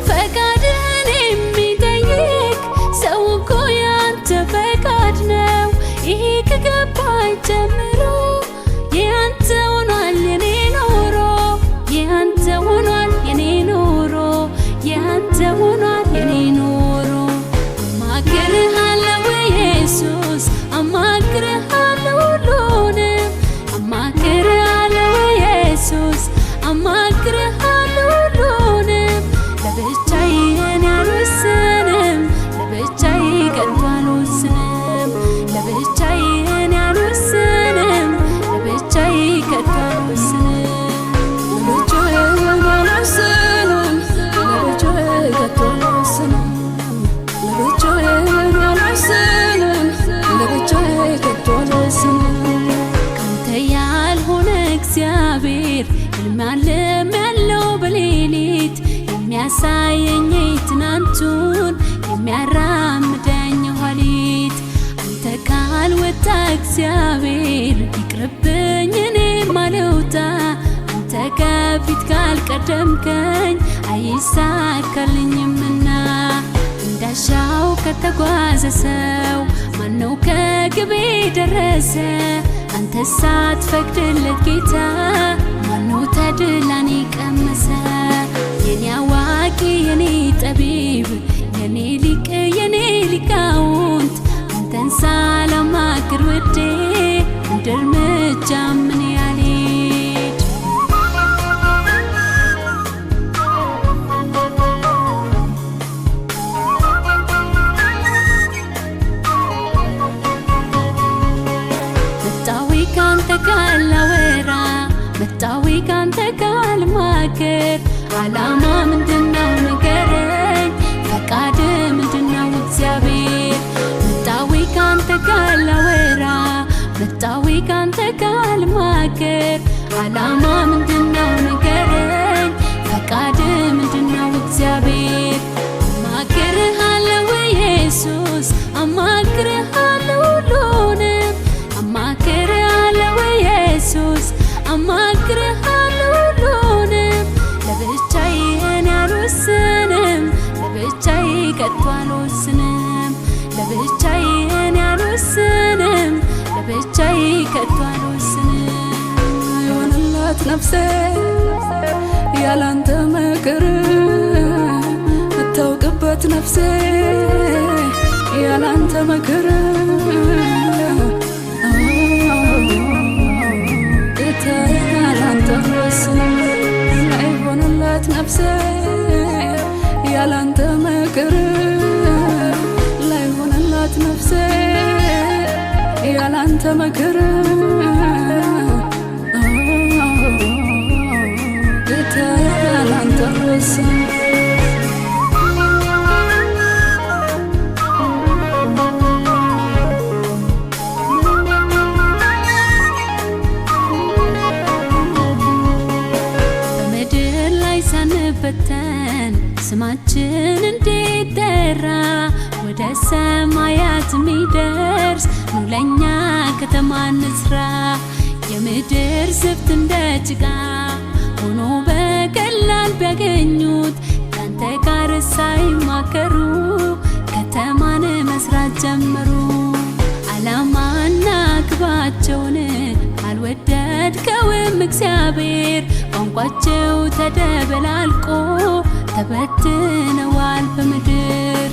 ፈቃድን የሚጠይቅ ሰው እኮ ያንተ ፈቃድ ነው። ይሄ ከገባኝ ጀምሮ ያንተ ሆኗል የኔ ኑሮ፣ ያንተ ሆኗል የኔ ኑሮ፣ ያንተ ሆኗል የኔ ኑሮ። አማክርሃለሁ ኢየሱስ፣ አማክርሃለሁ ሁሉንም፣ አማክርሃለሁ ኢየሱስ፣ አማክርሃለሁ ሁሉንም። ለብቻዬ እኔ አልወስንም፣ ለብቻዬ ከቶ አልወስንም፣ ለብቻዬ እኔ አልወስንም፣ ለብቻዬ ከቶ አልወስንም፣ ለብቻዬ እኔ አልወስንም፣ ለብቻዬ ከቶ አልወስንም፣ ለብቻዬ እኔ አልወስንም፣ ለብቻዬ ከቶ አልወስንም። ካንተ ያልሆነ እግዚአብሔር ሕልም ዓለም ያለው በሌሊት የሚያሳየኝ ትናንቱን የሚያራምደኝ ኋሊት። አንተ ካልወጣ እግዚአብሔር ይቅርብኝ እኔ ማልውጣ። አንተ ከፊት ካልቀደምከኝ አይሳካልኝምና። እንዳሻው ከተጓዘ ሰው ማነው ከግቤ ደረሰ? አንተ ሳትፈቅድለት ጌታ ማነው ተድላን ቀመሰ? የኔ አዋቂ የኔ ጠቢብ የኔ ሊቅ የኔ ሊቃውንት አንተን ሳላማክር ወዴ እንደ እርምጃ ምን ያልሄድ? መጣዊ ካንተ ጋር ላወራ፣ መጣዊ ካንተ ጋር ልማክር። ዓላማ ምንድነው ንገረኝ፣ ፈቃድ ምንድነው እግዚአብሔር? መጣዊ ካንተ ጋር ላወራ፣ መጣዊ ካንተ ጋር ልማክር። ዓላማ ምንድነው ንገረኝ፣ ፈቃድ ምንድነው እግዚአብሔር? አማክርሃለሁ ኢየሱስ፣ አማክርሃለሁ ሁሉንም፣ አማክርሃለሁ ኢየሱስ፣ አማክርሃለሁ ሁሉንም። ለብቻዬ እኔ አልወስንም፣ ለብቻዬ ከቶ አልወስንም፣ ለብቻዬ እኔ አልወስንም፣ ለብቻዬ ከቶ አልወስንም። የሆነላት ነፍሴ ያላንተ ምክር አታውቅበት፣ ነፍሴ ያላንተ ምክር ያላንተ አልወስንም። የሆነላት ነፍሴ ያላንተ ምክር ላይሆነላት ነፍሴ ያላንተ ምክር ጌታ ያላንተ አልወስንም። ሳንበተን ስማችን እንዲጠራ ወደ ሰማያት ሚደርስ ኑ ለኛ ከተማ እንስራ። የምድር ስፍት እንደ ጭቃ ሆኖ በቀላል ቢያገኙት ካንተ ጋር ሳይማከሩ ከተማን መስራት ጀመሩ። ዓላማና ግባቸውን አልወደድከውም እግዚአብሔር። ቋንቋቸው ተደበላልቆ ተበትነዋል በምድር።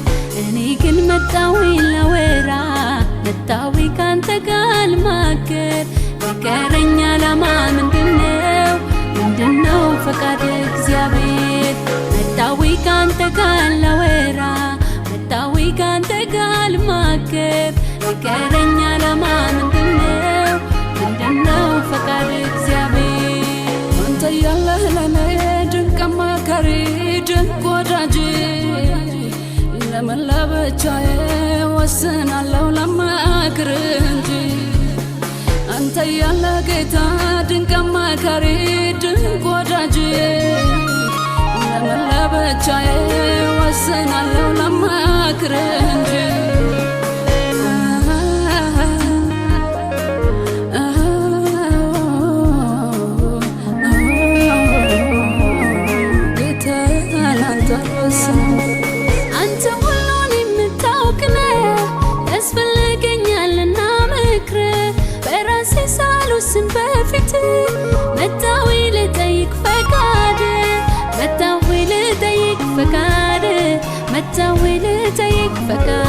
መጣዊ ላወራ መጣዊ ካንተ ጋር ልማከር ንገረኝ ዓላማ ምንድነው ፈቃድ እግዚአብሔር መጣዊ ካንተ ጋር ላወራ መጣዊ ካንተ ጋር ልማከር ንገረኝ ዓላማ ምንድነው ፈቃድ እግዚአብሔር አንተ ያለህ ለኔ ድንቅ አማካሪ ድንቅ ወዳጅ ለምን ለብቻዬ ወስናለሁ ለማክር እንጂ አንተ ያለህ ጌታ ድንቅ አማካሪ ድንቅ ወዳጅ ለምን ለብቻዬ ወስናለሁ ለማክር እንጂ አንተ ሁሉን የምታውቅ ነህ ያስፈልገኛልና ምክር በራሴ ሳልወስን በፊት መጣሁ ልጠይቅ ፈቃድ መጣሁ ልጠይቅ ፈቃድ መጣሁ ልጠይቅ ፈቃድ